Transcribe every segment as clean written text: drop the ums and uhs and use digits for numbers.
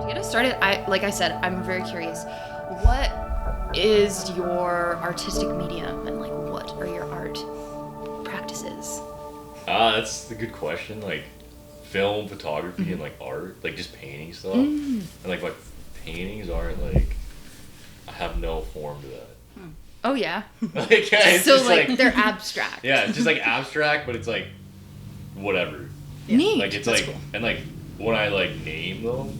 To get us started, like I said, I'm very curious. What is your artistic medium, and like what are your art practices? That's a good question. Like film, photography, and like art, like just painting stuff. And like my paintings aren't like, I have no form to that. Oh yeah. Like, yeah, it's So just like they're abstract. yeah, it's just like abstract, but it's like whatever. Yeah. Neat. Like it's That's like cool. And like when I like name them,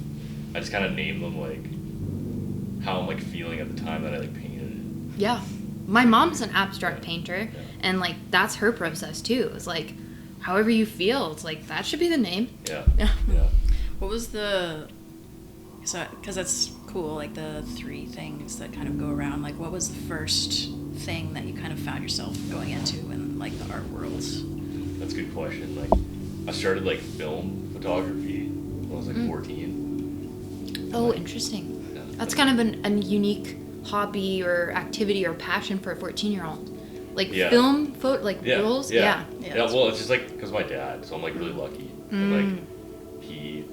I just kind of name them like how I'm like feeling at the time that I like painted it. Yeah. My mom's an abstract painter, Yeah. and like that's her process too. It's like however you feel. It's like that should be the name. Yeah. Yeah. Yeah. What was the... So, because that's cool, like the three things that kind of go around. Like, what was the first thing that you kind of found yourself going into in like the art worlds? That's a good question. Like I started like film photography when I was like 14. Oh, Like, interesting. yeah, That's like- kind of a unique hobby or activity or passion for a 14-year-old. Like Yeah. film photo, like Yeah, rolls. yeah. Yeah, Yeah, well, it's just like because my dad, so I'm like really lucky. And like he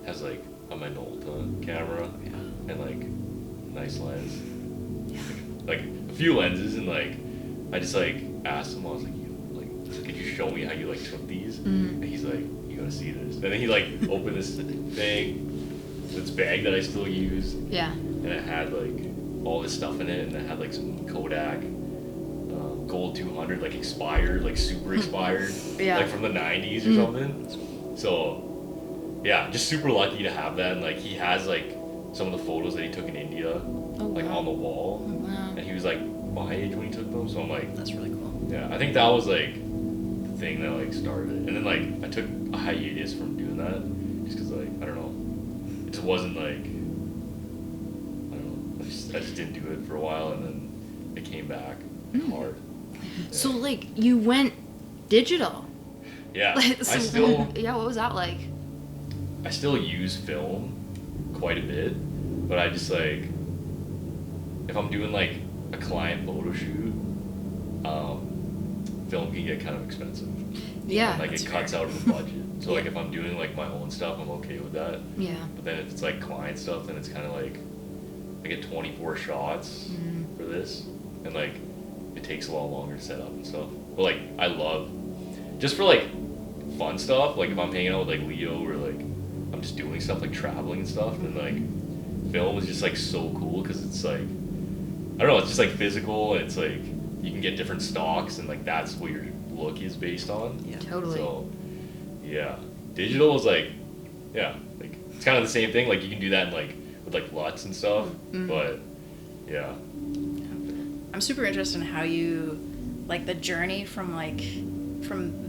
has like a Minolta camera and like nice lens, like a few lenses, and like I just like asked him, I was like, could you show me how you like took these? And he's like, you gotta see this. And then he like opened this thing, this bag that I still use, Yeah. and it had like all this stuff in it, and it had like some Kodak Gold 200, like expired, like super expired, Yeah. like from the 90s or something. So yeah, just super lucky to have that. And like he has like some of the photos that he took in India, like wow. on the wall, Wow. and he was like my age when he took them. So I'm like, That's really cool. yeah, I think that was like the thing that like started it. And then like I took a hiatus from doing that just because like I don't know, it just wasn't like, I don't know, I just didn't do it for a while, and then it came back hard. So like you went digital. Yeah, Like, so I still yeah. What was that like? I still use film quite a bit, but I just like, if I'm doing like a client photo shoot, film can get kind of expensive. Yeah. And, like that's it cuts fair. out of the budget. So like Yeah. if I'm doing like my own stuff, I'm okay with that. Yeah. But then if it's like client stuff, then it's kind of like I get 24 shots for this, and like it takes a lot longer to set up and stuff. But like I love, just for like fun stuff, like if I'm hanging out with like Leo, or like I'm just doing stuff like traveling and stuff, then like film is just like so cool because it's like, I don't know, it's just like physical, and it's like you can get different stocks, and like that's what your look is based on. Yeah. Totally. So yeah, digital is like, yeah, like it's kind of the same thing. Like you can do that in like with like LUTs and stuff, but yeah. I'm super interested in how you, like the journey from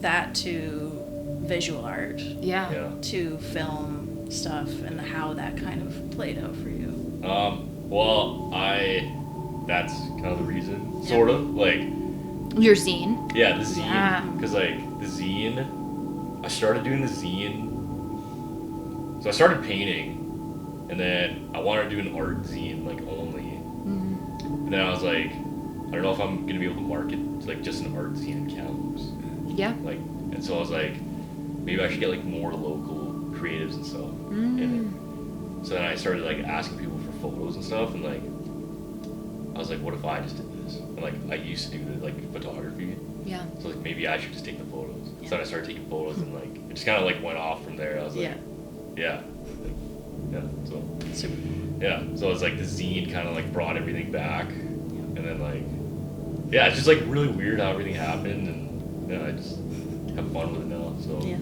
that to visual art Yeah. Yeah. to film stuff, and how that kind of played out for you. Well, that's kind of the reason, sort of, like, Your zine. yeah, the zine, Yeah. because, like, the zine, I started doing the zine, so I started painting, and then I wanted to do an art zine, like, only, and then I was like, I don't know if I'm going to be able to market, like, just an art zine in Kamloops, Yeah. like, and so I was like, maybe I should get, like, more local creatives and stuff in it. So then I started like asking people for photos and stuff, and like I was like, what if I just did this? And like I used to do the, like photography, Yeah. so like maybe I should just take the photos. Yeah. So then I started taking photos, and like it just kind of like went off from there. I was like, yeah, so Super. yeah, so it's like the zine kind of like brought everything back, and then like yeah, it's just like really weird how everything happened, and yeah, I just have fun with it now. So Yeah.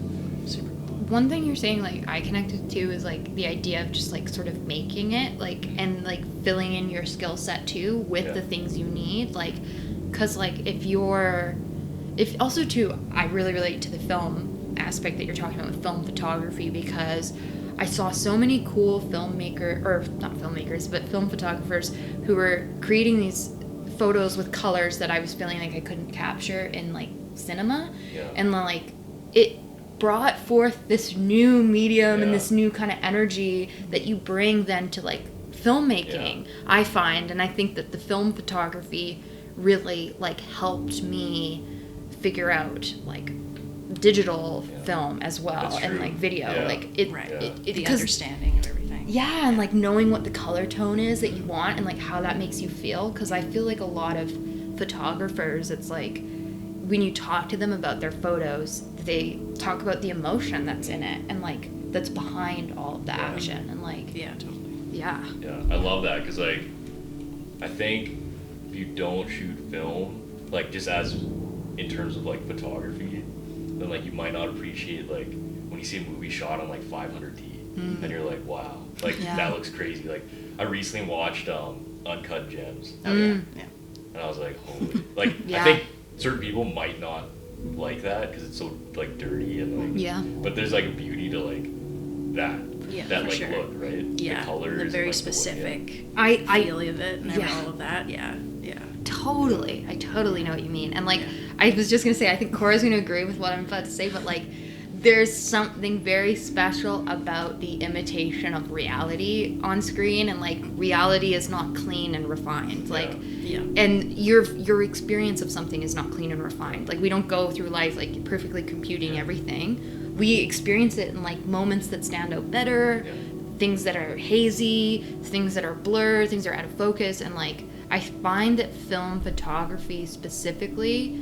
Super cool. One thing you're saying, like, I connected to is, like, the idea of just, like, sort of making it, like, and, like, filling in your skill set, too, with the things you need, like, because, like, also, too, I really relate to the film aspect that you're talking about with film photography, because I saw so many cool film photographers who were creating these photos with colors that I was feeling like I couldn't capture in, like, cinema, and, like, it brought forth this new medium and this new kind of energy that you bring then to like filmmaking, I find. And I think that the film photography really like helped me figure out like digital film as well, and like video, like it, Right. it The 'cause understanding of everything. Yeah, and like knowing what the color tone is that you want and like how that makes you feel. Because I feel like a lot of photographers, it's like when you talk to them about their photos, they talk about the emotion that's in it and like that's behind all of the action and like Totally. Yeah, I love that because like I think if you don't shoot film, like just as in terms of like photography, then like you might not appreciate like when you see a movie shot on like 500D and you're like, wow, like that looks crazy. Like I recently watched Uncut Gems. And I was like, holy, like I think certain people might not like that because it's so like dirty and like but there's like a beauty to like that like look, right? The colors, the very specific feel of it and all of that. Totally. I totally know what you mean. And like I was just gonna say, I think Kora's gonna agree with what I'm about to say, but like there's something very special about the imitation of reality on screen, and like reality is not clean and refined. Like and your experience of something is not clean and refined. Like we don't go through life like perfectly computing everything. We experience it in like moments that stand out better, things that are hazy, things that are blurred, things that are out of focus. And like I find that film photography specifically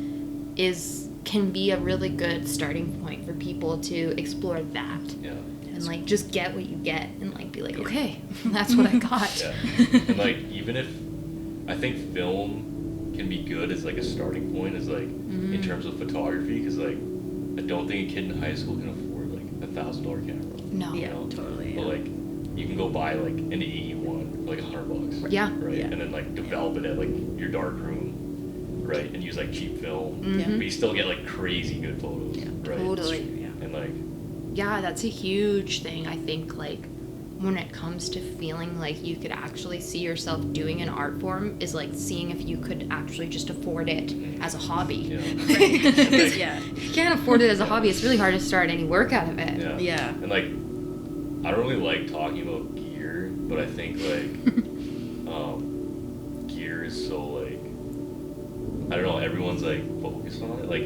can be a really good starting point for people to explore that. And like just get what you get and like be like, okay, that's what I got. And like even if I think film can be good as like a starting point as like in terms of photography, because like I don't think a kid in high school can afford like $1,000 camera. No. Yeah, totally. But like you can go buy like an AE1 for like $100. Yeah. Right. And then like develop it at like your dark room, right? And use like cheap film. But you still get like crazy good photos. Right. Totally. And like that's a huge thing. I think like when it comes to feeling like you could actually see yourself doing an art form is like seeing if you could actually just afford it as a hobby. Because if you can't afford it as a hobby, it's really hard to start any work out of it. And like I don't really like talking about gear, but I think like gear is so like I don't know, everyone's like focused on it. Like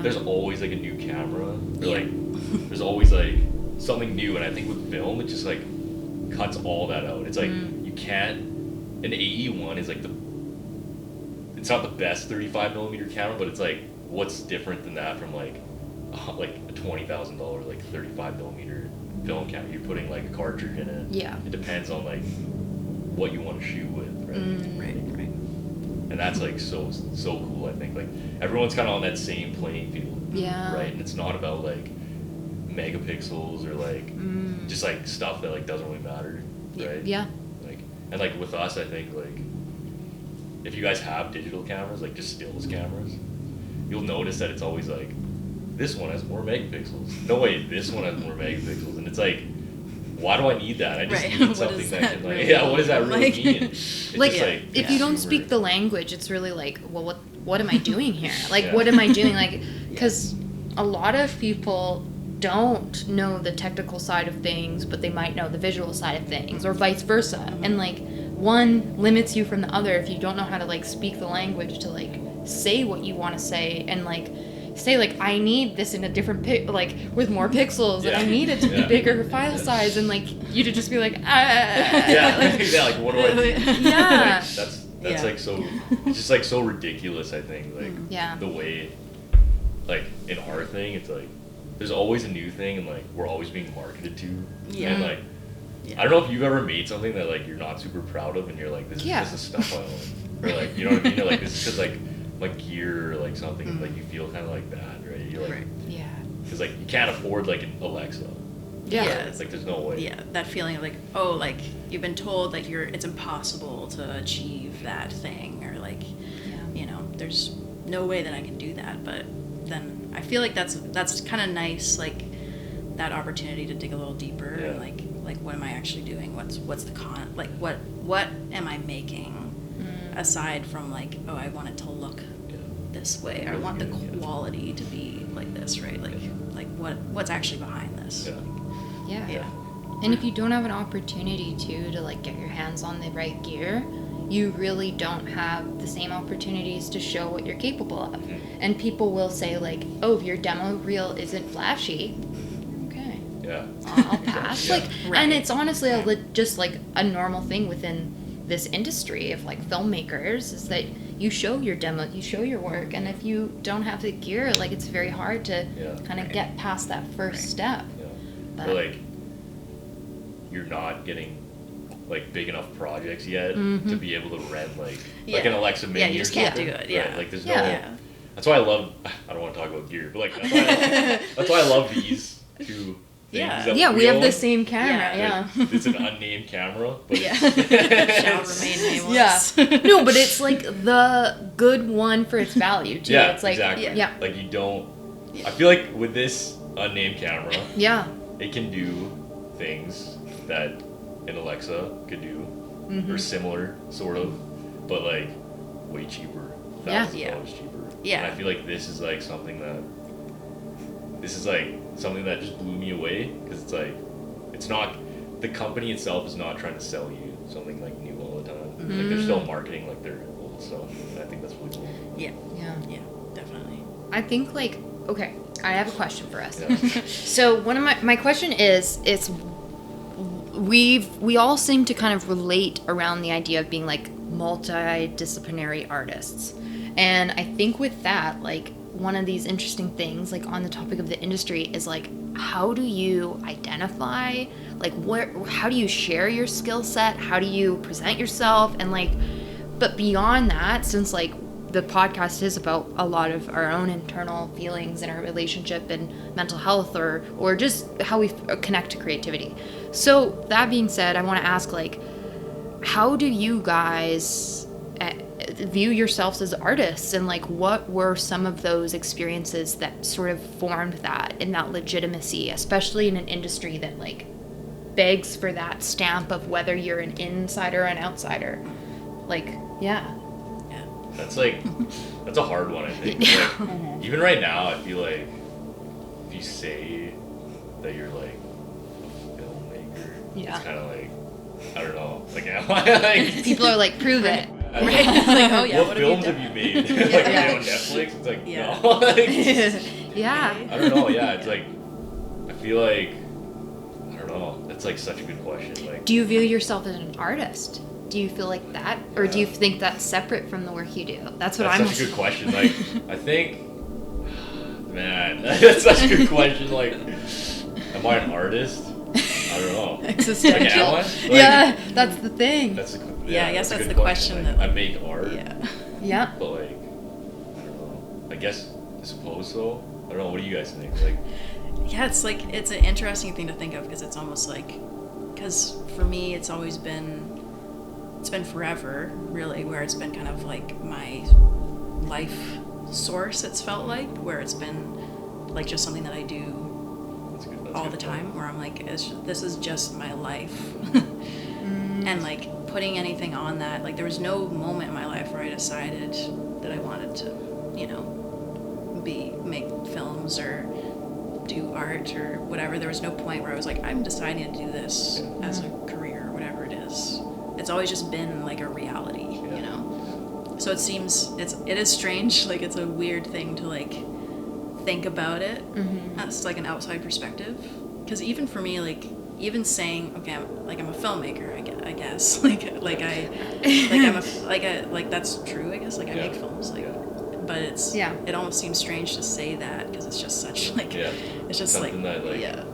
there's always like a new camera or like there's always like something new, and I think with film it just like cuts all that out. It's like you can't. An AE1 is like it's not the best 35mm camera, but it's like what's different than that from like a $20,000 like 35mm film camera? You're putting like a cartridge in it. It depends on like what you want to shoot with, right? Right. And that's like so cool. I think like everyone's kind of on that same playing field, right? And it's not about like megapixels or like just like stuff that like doesn't really matter, right? Like and like with us, I think like if you guys have digital cameras, like just stills cameras, you'll notice that it's always like this one has more megapixels. No way, this one has more megapixels, and it's like, why do I need that? I just need something that can like what does that really mean? It's like, just, like if you don't speak the language, it's really like, well, what am I doing here? Like, what am I doing? Like, because a lot of people don't know the technical side of things, but they might know the visual side of things, or vice versa. And like one limits you from the other if you don't know how to like speak the language to like say what you want to say, and like say like I need this in a different like with more pixels, and I need it to be bigger file size, and like you to just be like like what do I do? Yeah. Like, that's like so it's just like so ridiculous. I think like the way like in our thing, it's like there's always a new thing, and like we're always being marketed to, and like I don't know if you've ever made something that like you're not super proud of, and you're like, this is just the stuff I own, or like, you know what I mean? You're like, this is just like gear or like something, and like you feel kind of like bad, right? You're like, because like you can't afford like an Alexa. It's like there's no way. That feeling of like, oh, like you've been told like it's impossible to achieve that thing, or like, you know, there's no way that I can do that. But then I feel like that's kind of nice, like that opportunity to dig a little deeper, and like what am I actually doing? What's the like what am I making aside from like, oh, I want it to look this way, or I want the quality to be like this, right? Like what's actually behind this? And if you don't have an opportunity to like get your hands on the right gear, you really don't have the same opportunities to show what you're capable of. And people will say like, oh, if your demo reel isn't flashy, okay, I'll pass. cash. Like, and it's honestly just like a normal thing within this industry of like filmmakers is that you show your demo, you show your work, and if you don't have the gear, like it's very hard to kind of get past that first step. But like, you're not getting like big enough projects yet to be able to rent like an Alexa Mini. Yeah, you just can't do it. Yeah, right? Like there's no. That's why I love. I don't want to talk about gear, but like that's why I love these two. Yeah, we have the same camera. Yeah, it's an unnamed camera, but shall remain nameless. Yeah, no, but it's like the good one for its value too. Yeah, it's like, exactly. Like you don't. I feel like with this unnamed camera, it can do things that an Alexa could do, or similar, sort of, but like way cheaper, $1,000 cheaper. Yeah, and I feel like this is like something that. This is like something that just blew me away because it's like, it's not, the company itself is not trying to sell you something like new all the time. Like they're still marketing like their old stuff, and I think that's really cool. Yeah, definitely. I think like, okay, I have a question for us. Yeah. So one of my question is, we all seem to kind of relate around the idea of being like multidisciplinary artists, and I think with that, like, one of these interesting things, like on the topic of the industry, is like, how do you identify, like, how do you share your skill set? How do you present yourself? And like, but beyond that, since like the podcast is about a lot of our own internal feelings and our relationship and mental health, or just how we connect to creativity. So that being said, I want to ask, like, how do you guys view yourselves as artists, and like what were some of those experiences that sort of formed that and that legitimacy, especially in an industry that like begs for that stamp of whether you're an insider or an outsider? Like, that's like, that's a hard one, I think. Like, even right now, I feel like if you say that you're like a filmmaker, it's kind of like, I don't know, like, am I like, people are like, prove it. Right? Like, oh yeah, what films have you made? Like, on Netflix? It's like, no. Like, I don't know, it's like, I feel like, I don't know, that's like such a good question. Like, do you view yourself as an artist? Do you feel like that? Or do you think that's separate from the work you do? That's such a good question. Like, I think, man, that's such a good question. Like, am I an artist? I don't know. Existential. Like, am I? Like, that's the thing. I guess that's the question. Like, I make art. Yeah. But like, I don't know. I guess, I suppose so. I don't know. What do you guys think? Like, yeah, it's like, it's an interesting thing to think of, because it's almost like, because for me, it's been forever, really, where it's been kind of like my life source, it's felt like, where it's been like just something that I do all the time, where I'm like, this is just my life. And like putting anything on that, like there was no moment in my life where I decided that I wanted to, make films or do art or whatever. There was no point where I was like, I'm deciding to do this as a career or whatever it is. It's always just been like a reality, So it is strange, like it's a weird thing to like think about it as like an outside perspective. Because even for me, like, even saying, okay, I'm a filmmaker, I guess, that's true, I guess, like I make films, like, but it almost seems strange to say that, because it's just such like, it's just something like, that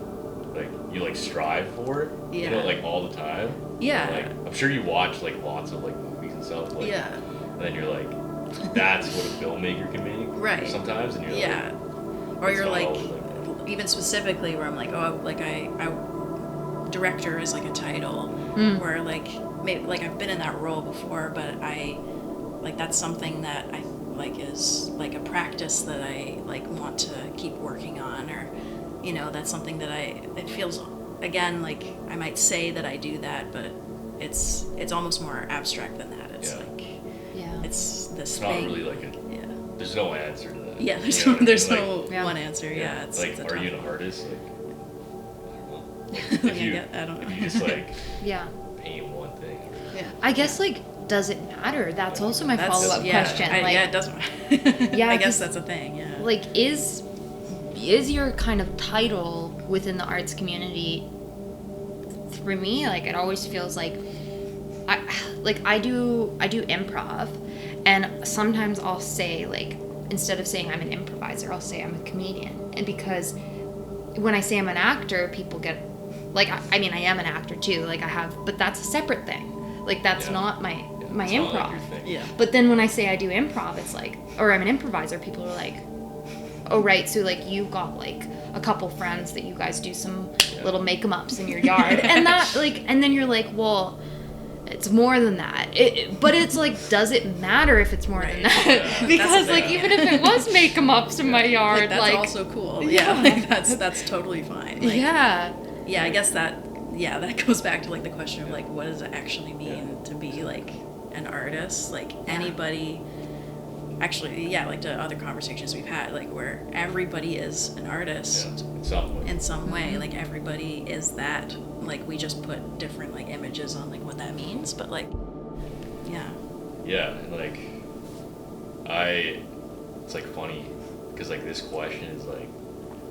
like you like strive for, like all the time. Like, I'm sure you watch like lots of like movies and stuff, like, and then you're like, that's what a filmmaker can make, right? Sometimes, and you're like, or you're like, even specifically where I'm like, oh, like I director is like a title, where like maybe like I've been in that role before, but I like that's something that I like is like a practice that I like want to keep working on, or that's something that it feels, again, like I might say that I do that, but it's almost more abstract than that. It's like it's this thing. Not really like there's no answer to that. Yeah, there's no one answer. It's like, it's are you an artist? Like, I don't know. If you just like paint one thing. I guess like, does it matter? That's also my follow-up question. Like, it doesn't matter. I guess that's a thing. Yeah. Like, is your kind of title within the arts community for me, like, it always feels like I do improv, and sometimes I'll say, like, instead of saying I'm an improviser, I'll say I'm a comedian. And because when I say I'm an actor, people get, like, I mean, I am an actor too, like, but that's a separate thing. Like, that's not my improv. Not like your thing. Yeah. But then when I say I do improv, it's like, or I'm an improviser, people are like, oh, right, so, like, you've got, like, a couple friends that you guys do some little make-em-ups in your yard. And that, like, and then you're like, well, it's more than that. But it's like, does it matter if it's more than that? Yeah. Because, like, even if it was make-em-ups in my yard, That's like, also cool. Yeah, like, that's totally fine. Like, yeah. Yeah, I guess that goes back to, like, the question of, like, what does it actually mean to be, like, an artist? Like, anybody, actually, like, to other conversations we've had, like, where everybody is an artist in some way. like, everybody is that. Like, we just put different, like, images on, like, what that means, but, like, and, like, it's, like, funny, because, like, this question is, like,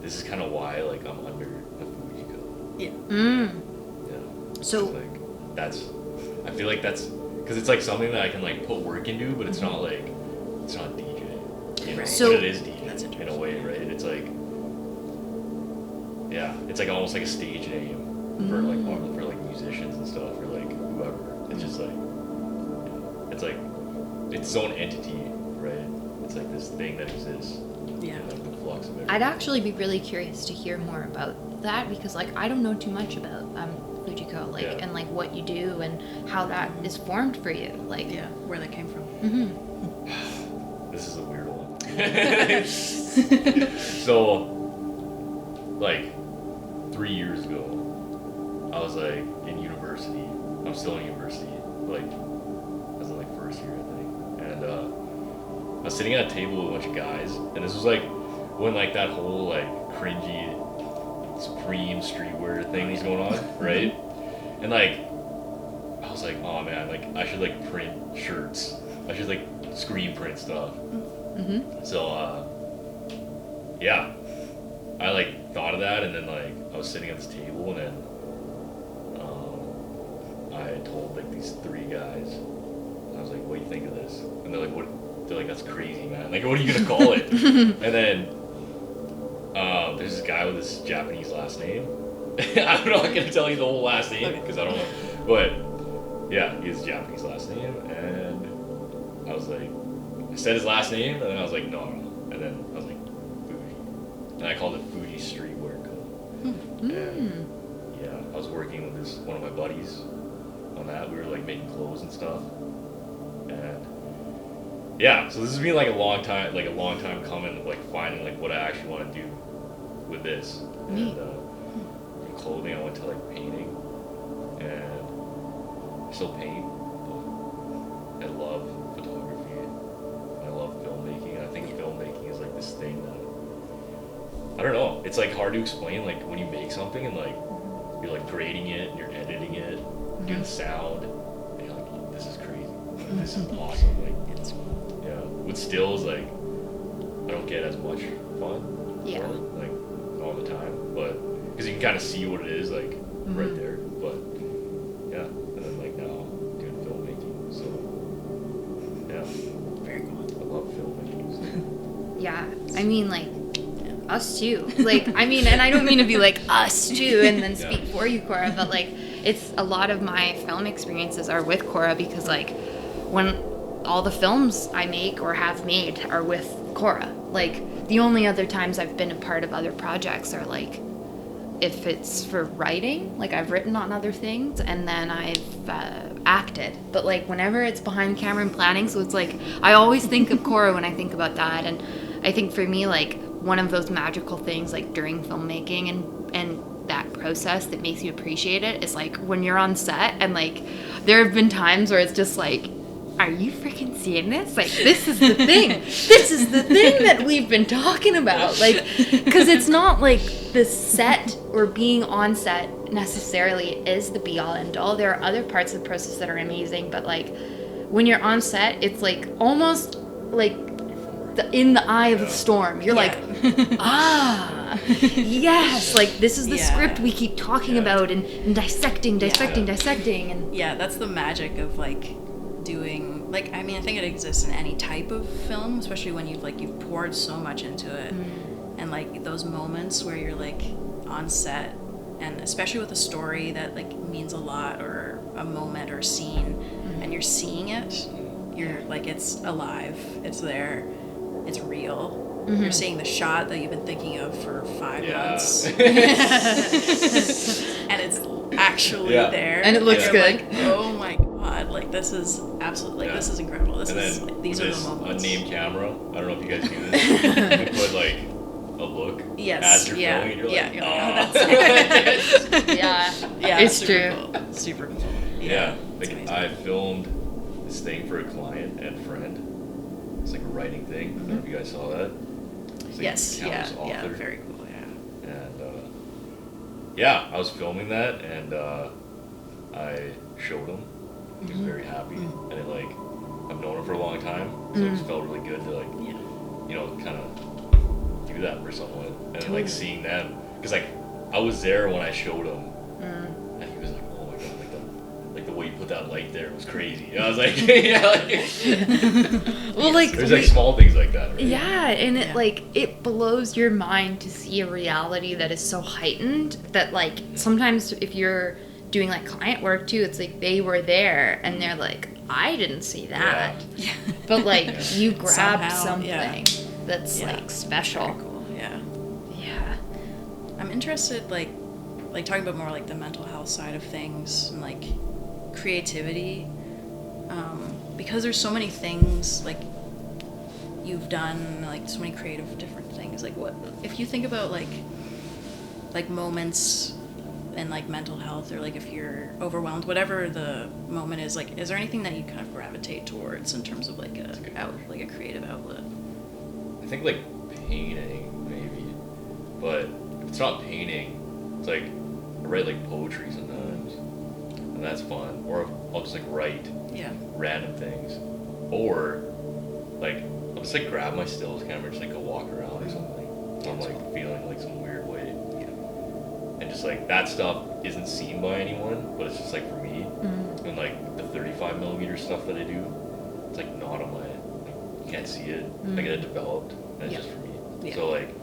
this is kind of why, like, I'm under the Fujiko. So, like, I feel like that's, because it's, like, something that I can, like, put work into, but it's not, like, it's not DJ, you know, So, but it is DJ, in a way, right? It's, like, it's, like, almost like a stage name for, like, musicians and stuff, or, like, whoever. It's just, like, it's, like, it's its own entity, right? It's, like, this thing that exists. Yeah. Like, the flux of everything. I'd actually be really curious to hear more about that, because, like, I don't know too much about Fujiko, like, and, like, what you do and how that is formed for you, like, where that came from. This is a weird one. So, like, 3 years ago, I was, like, in university. I'm still in university, like, I was in, like, first year, I think. And I was sitting at a table with a bunch of guys, and this was, like, when, like, that whole, like, cringy Supreme streetwear thing was going on, right? And, like, I was like, oh man, like, I should, like, print shirts. I should, like, screen print stuff. So, I, like, thought of that, and then, like, I was sitting at this table, and then I told, like, these 3 guys, I was like, what do you think of this? And they're like, what? They're like, that's crazy, man. Like, what are you gonna call it? And then there's this guy with this Japanese last name. I'm not gonna tell you the whole last name because I don't know. But yeah, he has a Japanese last name, and I was like, I said his last name, and then I was like, no. And then I was like, Fuji, and I called it Fuji Streetwear Co. And I was working with one of my buddies on that. We were, like, making clothes and stuff, and so this has been, like, a long time coming of, like, finding, like, what I actually want to do with this. And from clothing, I went to, like, painting, and I still paint, but I love photography, and I love filmmaking, and I think filmmaking is, like, this thing that, I don't know, it's, like, hard to explain, like, when you make something, and, like, you're, like, grading it, and you're editing it, doing the sound, and you're like, this is crazy, like, this is awesome, like, with stills, like, I don't get as much fun, like, all the time, but, because you can kind of see what it is, like, right there, but, and then, like, now, doing filmmaking, so, Very cool. I love filmmaking, so. I mean, like, us too, like, I mean, and I don't mean to be like, us too, and then speak for you, Kora, but, like, it's a lot of my film experiences are with Kora, because, like, when all the films I make or have made are with Kora. Like, the only other times I've been a part of other projects are, like, if it's for writing, like, I've written on other things, and then I've acted. But, like, whenever it's behind camera and planning, so it's, like, I always think of Kora when I think about that. And I think for me, like, one of those magical things, like, during filmmaking and that process that makes you appreciate it is, like, when you're on set, and, like, there have been times where it's just, like, are you freaking seeing this? Like, this is the thing. This is the thing that we've been talking about. Like, because it's not like the set or being on set necessarily is the be-all, end-all. There are other parts of the process that are amazing, but, like, when you're on set, it's, like, almost, like, in the eye of the storm. You're like, yes, like this is the script we keep talking about and dissecting, and yeah, that's the magic of like doing, like, I mean, I think it exists in any type of film, especially when you've poured so much into it, and like those moments where you're like on set, and especially with a story that like means a lot, or a moment or a scene, and you're seeing it, you're like, it's alive, it's there, it's real. You're seeing the shot that you've been thinking of for 5 months. And it's actually there. And it looks good. Like, oh my god, like this is absolutely, like this is incredible. These are the moments. A name camera. I don't know if you guys do this. You can put like a look as you're filming, and you're like, yeah, it's true. Cool. Super cool. Yeah, like I filmed this thing for a client and friend. It's like a writing thing. I don't know if you guys saw that. Like yeah, very cool, yeah. And I was filming that, and I showed him. He was very happy, and it like, I've known him for a long time, so it just felt really good to like, you know, kind of do that for someone, and then, like seeing them, because like I was there when I showed him, and he was like, oh my god, like the way you put that light there was crazy. And I was like, well, like there's like small things like that, right? Yeah, and it like, it blows your mind to see a reality that is so heightened that like sometimes if you're doing like client work too, it's like they were there and they're like, I didn't see that. Yeah. But like you grabbed something that's Yeah. like special. Very cool. Yeah. I'm interested, like talking about more like the mental health side of things and like creativity, because there's so many things like you've done, like so many creative different things. Like, what if you think about like moments and like mental health, or like if you're overwhelmed, whatever the moment is, like, is there anything that you kind of gravitate towards in terms of like a creative outlet? I think like painting maybe, but if it's not painting, it's like I write like poetry sometimes, and that's fun. Or I'll just like write random things, or like I'll just like grab my stills camera and just like go walk around or something. I'm like feeling like some weird way, and just like that stuff isn't seen by anyone, but it's just like for me. And like the 35mm stuff that I do, it's like not on my, like, you can't see it. I get it developed, and it's just for me. So like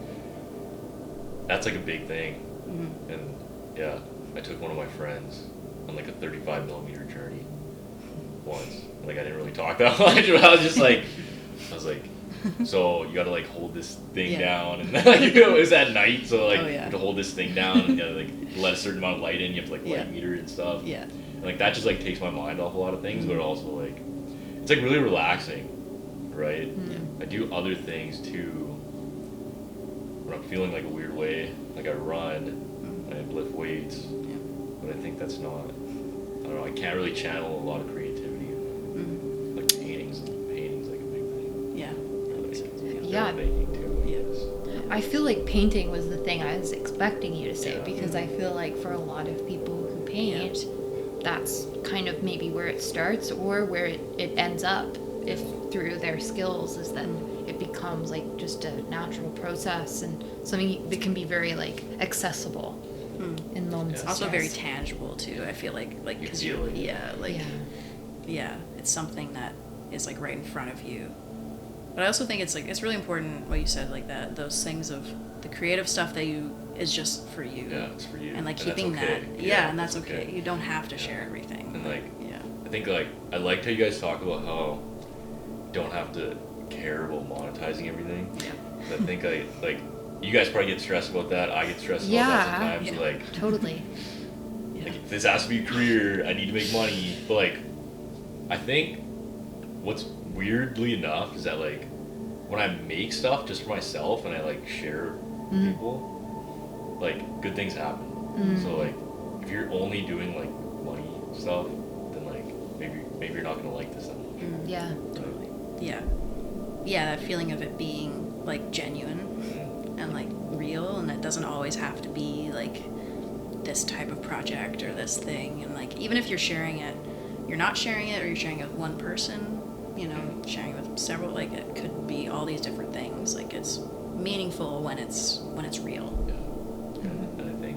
that's like a big thing. And I took one of my friends on like a 35mm journey once. Like I didn't really talk that much, but I was like, so you gotta like hold this thing down, and like, you know, it was at night, so like you have to hold this thing down, and you gotta like let a certain amount of light in. You have to like light meter it and stuff. And like that just like takes my mind off a lot of things, but also like it's like really relaxing, right? I do other things too when I'm feeling like a weird way. Like I run, I lift weights, but I think that's not. I don't know. I can't really channel a lot of creativity. Like paintings like a big thing. Yeah. Making too. I feel like painting was the thing I was expecting you to say, because I feel like for a lot of people who paint, that's kind of maybe where it starts, or where it ends up, if through their skills, is that it becomes like just a natural process and something that can be very like accessible in moments of also stress. very tangible too. I feel like because it's something that is like right in front of you. But I also think it's like, it's really important what you said, like that, those things of the creative stuff that is just for you. Yeah, it's for you. And like and keeping that's okay. that, and that's okay. You don't have to share everything. And like, I think like, I liked how you guys talk about how you don't have to care about monetizing everything. I think like you guys probably get stressed about that. I get stressed about that sometimes. Like totally. Like, this has to be a career. I need to make money. But like, I think what's weirdly enough is that like when I make stuff just for myself and I like share with people, like good things happen. So like if you're only doing like money stuff, then like maybe you're not gonna like this that much. Yeah. Totally. Yeah, that feeling of it being like genuine and like real, and it doesn't always have to be like this type of project or this thing. And like even if you're sharing it, you're not sharing it, or you're sharing it with one person, you know, sharing with several, like it could be all these different things. Like it's meaningful when it's real. Yeah. And I think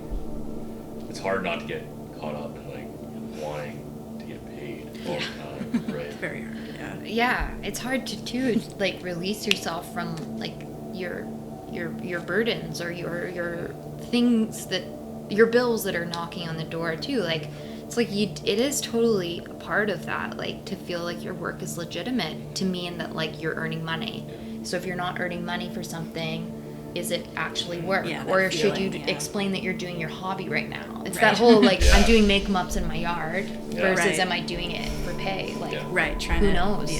it's hard not to get caught up in like wanting to get paid all the time, right? It's very hard. Yeah, it's hard to too, like release yourself from like your burdens or your things that your bills that are knocking on the door too. Like it's like it is totally a part of that, like to feel like your work is legitimate to mean that like you're earning money. So if you're not earning money for something, is it actually work? Yeah, or feeling, should you explain that you're doing your hobby right now? It's Right. that whole like I'm doing make-em-ups in my yard versus Right. am I doing it for pay? Like Right, trying who to knows?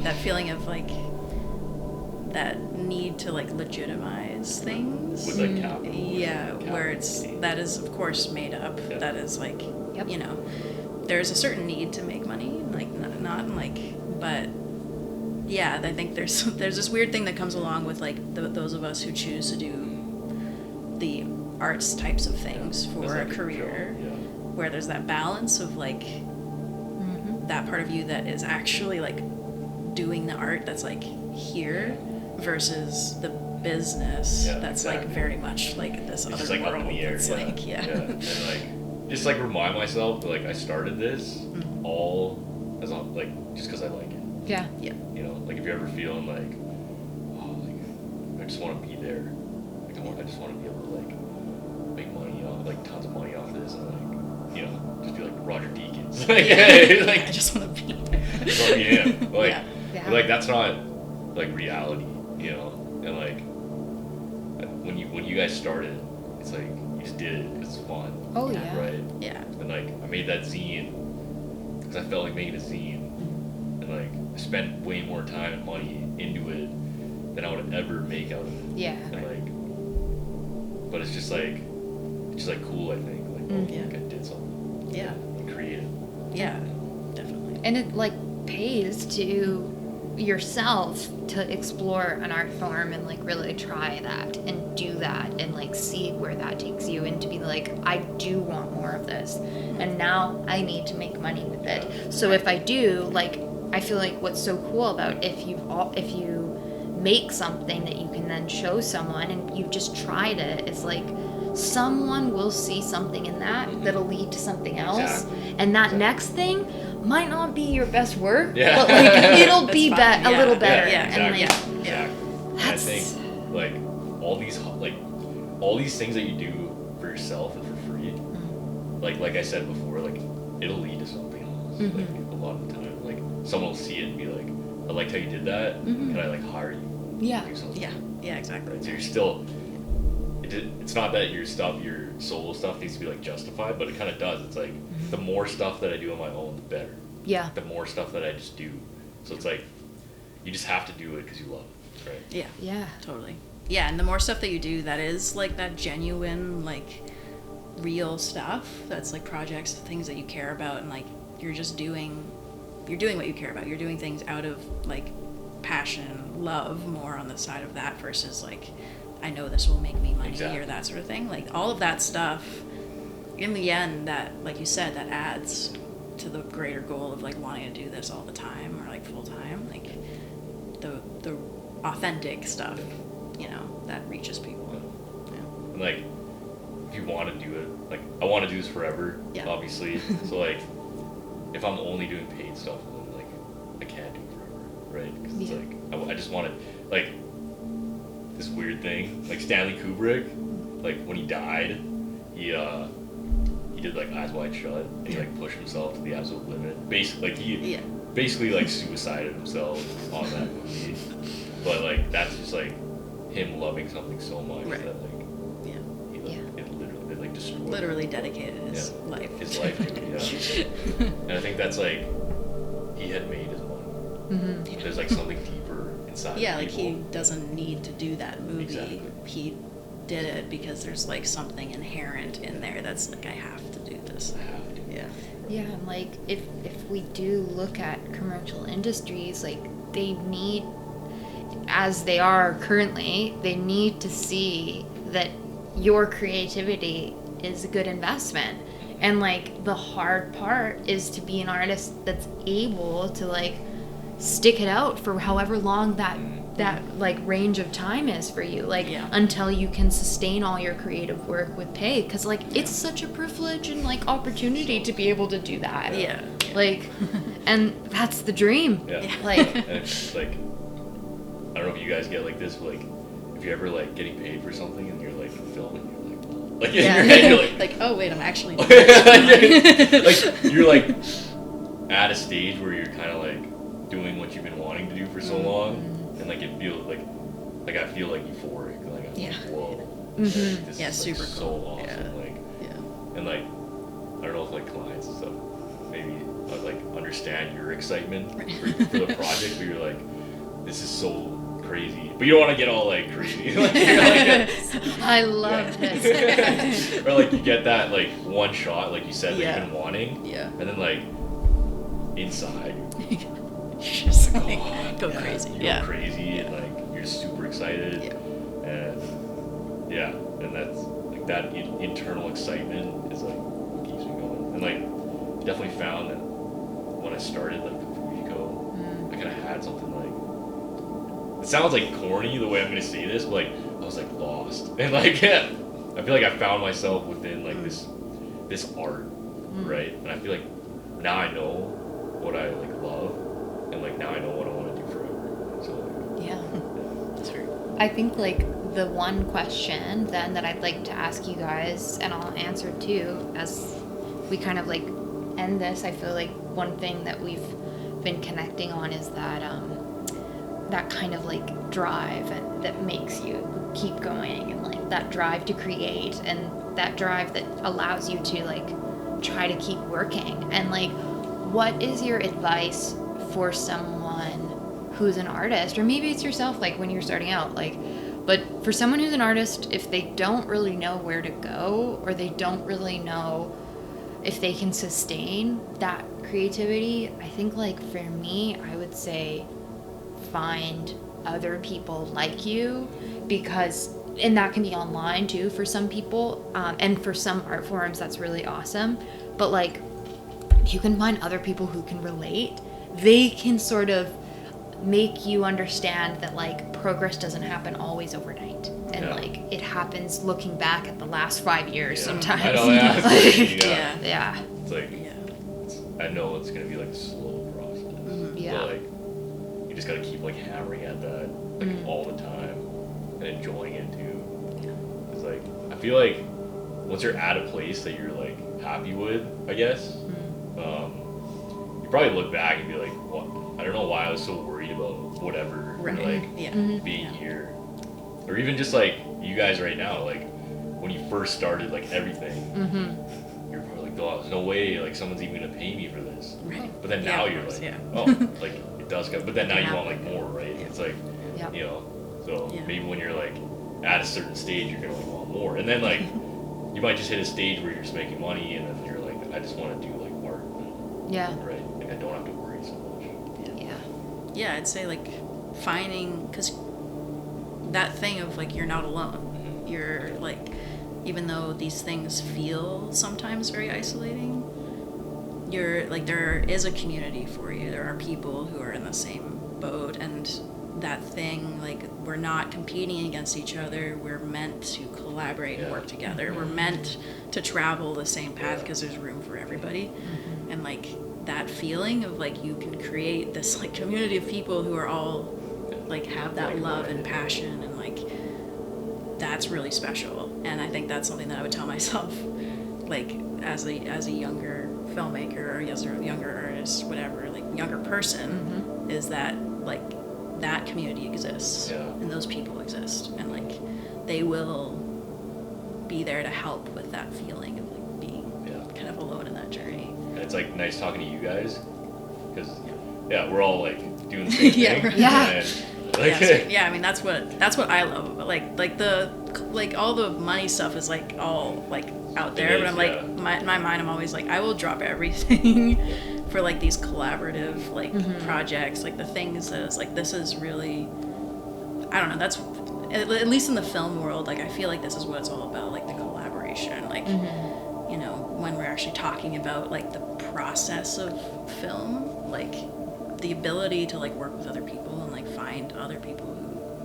that feeling of like that need to like legitimize things. With like capital. Yeah, capital where it's T. that is of course made up. Yeah. That is like Yep. you know, there's a certain need to make money, like not like, but yeah, I think there's this weird thing that comes along with like those of us who choose to do the arts types of things for a career, where there's that balance of like that part of you that is actually like doing the art that's like here versus the business that's like very much like this it's other just, like, world. up in the air, It's like and like just like remind myself that like I started this all as like just because I like it. Yeah. yeah. You know, like if you're ever feeling like, oh, like I just want to be there. Like I just want to be able to like make money off, like tons of money off this, and like you know, just be like Roger Deakins. like I just want to be. just want to be him. Like, Yeah. but, like that's not like reality, you know. And like when you guys started, it's like you just did it because it's fun. Oh yeah. Right. Yeah. And like I made that zine because I felt like making a zine, and like I spent way more time and money into it than I would ever make out of it. Yeah. And like, but it's just like cool. I think like, like I did something. Yeah. And creative. Yeah. Definitely. And it like pays to yourself to explore an art form and like really try that and do that and like see where that takes you, and to be like, I do want more of this and now I need to make money with it. So if I do, like I feel like what's so cool about if you make something that you can then show someone and you've just tried it, it's like someone will see something in that that'll lead to something else. Exactly. And that next thing might not be your best work, Yeah. but like it'll be fine. a little better. Yeah, exactly. And like, Yeah. Exactly. And I That's- think like all these things that you do for yourself and for free, like I said before, like it'll lead to something else. Like a lot of the time, like someone will see it and be like, I liked how you did that. Can I like hire you? Yeah. To do something? Yeah, exactly. Right? So you're still. It's not that your solo stuff needs to be like justified, but it kind of does. It's like the more stuff that I do on my own, the better. Yeah. The more stuff that I just do, so it's like you just have to do it because you love it, right? Yeah. Yeah. Totally. Yeah, and the more stuff that you do that is like that genuine, like real stuff, that's like projects, things that you care about, and like you're doing what you care about. You're doing things out of like passion, love, more on the side of that versus like, I know this will make me money or that sort of thing. Like all of that stuff, in the end, that, like you said, that adds to the greater goal of like wanting to do this all the time or like full time. Like the authentic stuff, you know, that reaches people. Yeah. And like, if you want to do it, like I want to do this forever, obviously. So like, if I'm only doing paid stuff, then like I can't do it forever, right? Because it's like I just want to like. This weird thing, like Stanley Kubrick, like when he died, he did like Eyes Wide Shut, and he like pushed himself to the absolute limit. Basically, like he basically like suicided himself on that movie. But like that's just like him loving something so much that like he like it like destroyed. Literally dedicated his life. His life to it, yeah. And I think that's like he had made his money. There's like something deeper inside. Yeah, like people. he doesn't need to do that movie. Exactly. He did it because there's like something inherent in there that's like, I have to do this. I have to. Yeah. Yeah, and like if we do look at commercial industries, like they need, as they are currently, they need to see that your creativity is a good investment. And like the hard part is to be an artist that's able to like stick it out for however long that like range of time is for you, like until you can sustain all your creative work with pay, because like it's such a privilege and like opportunity to be able to do that. Like and that's the dream. Like and it's like, I don't know if you guys get like this, but like if you're ever like getting paid for something and you're like filming, you're like in your head you're like oh wait, I'm actually doing this. like you're like at a stage where you're kind of like doing what you've been wanting to do for so long. And like it feels like I feel like euphoric, like I'm like, whoa, this is super like, cool. so awesome, like, and like I don't know if like clients and stuff maybe like understand your excitement for the project, but you're like, this is so crazy, but you don't want to get all like crazy. Like, I love this. Or like you get that like one shot, like you said that you've been wanting, and then like inside. Just like go crazy. You go crazy and like you're super excited. And and that's like that internal excitement is like what keeps me going. And like definitely found that when I started like Fujiko, I kind of had something like, it sounds like corny the way I'm gonna say this, but like I was like lost and like I feel like I found myself within like this art, right? And I feel like now I know what I like love. And like now I know what I want to do forever. So that's true. I think like the one question then that I'd like to ask you guys, and I'll answer too, as we kind of like end this, I feel like one thing that we've been connecting on is that that kind of like drive that makes you keep going, and like that drive to create, and that drive that allows you to like try to keep working. And like, what is your advice for someone who's an artist, or maybe it's yourself, like when you're starting out, like, but for someone who's an artist, if they don't really know where to go, or they don't really know if they can sustain that creativity, I think like for me, I would say find other people like you, because, and that can be online too for some people, and for some art forms that's really awesome, but like you can find other people who can relate. They can sort of make you understand that like progress doesn't happen always overnight, and like it happens looking back at the last 5 years sometimes. I know, It's like I know it's gonna be like a slow process, but like you just gotta keep like hammering at that like all the time and enjoying it too. It's like I feel like once you're at a place that you're like happy with, I guess, you probably look back and be like, what? I don't know why I was so worried about whatever, being here, or even just like you guys right now, like when you first started like everything, you're probably like, oh, there's no way like someone's even gonna pay me for this, but then now you're like, oh, like it does go, but then now you want like more, right? It's like, you know, so maybe when you're like at a certain stage, you're gonna want more, and then like you might just hit a stage where you're just making money, and then you're like, I just want to do like art, right? Like I don't have to worry so much. Yeah, I'd say like finding, because that thing of like you're not alone. You're like, even though these things feel sometimes very isolating, you're like, there is a community for you. There are people who are in the same boat, and that thing, like, we're not competing against each other. We're meant to collaborate and work together. We're meant to travel the same path because there's room for everybody. And like that feeling of like you can create this like community of people who are all like have that love and passion, and like that's really special. And I think that's something that I would tell myself, like as a younger filmmaker, or as a younger artist, whatever, like younger person, is that like that community exists, and those people exist, and like they will be there to help with that feeling of like being kind of alone in that journey. And it's like nice talking to you guys, because we're all like doing the same thing. I mean that's what I love about like the like all the money stuff is like all like out there, but I'm like in my mind I'm always like, I will drop everything for like these collaborative like projects, like the things that is like, this is really, I don't know, that's at least in the film world, like I feel like this is what it's all about, like the collaboration, like you know, when we're actually talking about like the process of film, like the ability to like work with other people and like find other people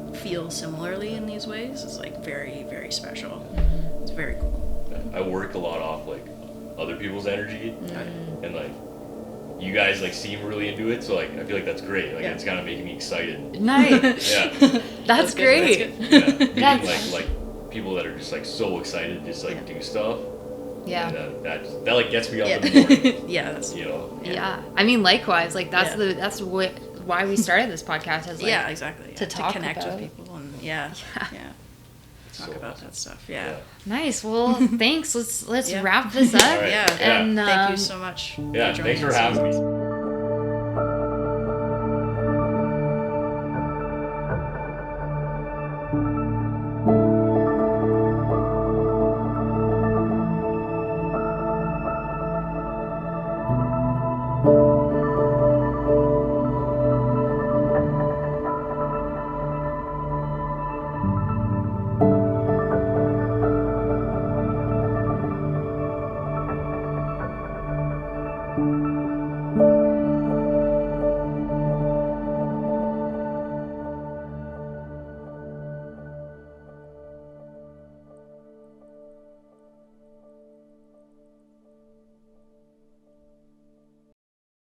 who feel similarly in these ways is like very, very special. It's very cool. I work a lot off like other people's energy, and like you guys like seem really into it, so like I feel like that's great. Like it's kind of making me excited. Nice. Yeah. That's great. That's good. Yeah. Meeting like people that are just like so excited to just like do stuff. Yeah. And that like gets me up in the morning. Yeah, that's You know. Yeah. I mean, likewise, like that's why we started this podcast as like exactly. to talk connect about. with people and talk So about awesome. that stuff. Yeah. Nice. Well, thanks. Let's Yeah. wrap this up. All right. Yeah. And Thank you so much. Yeah. for Thanks joining for us. having me.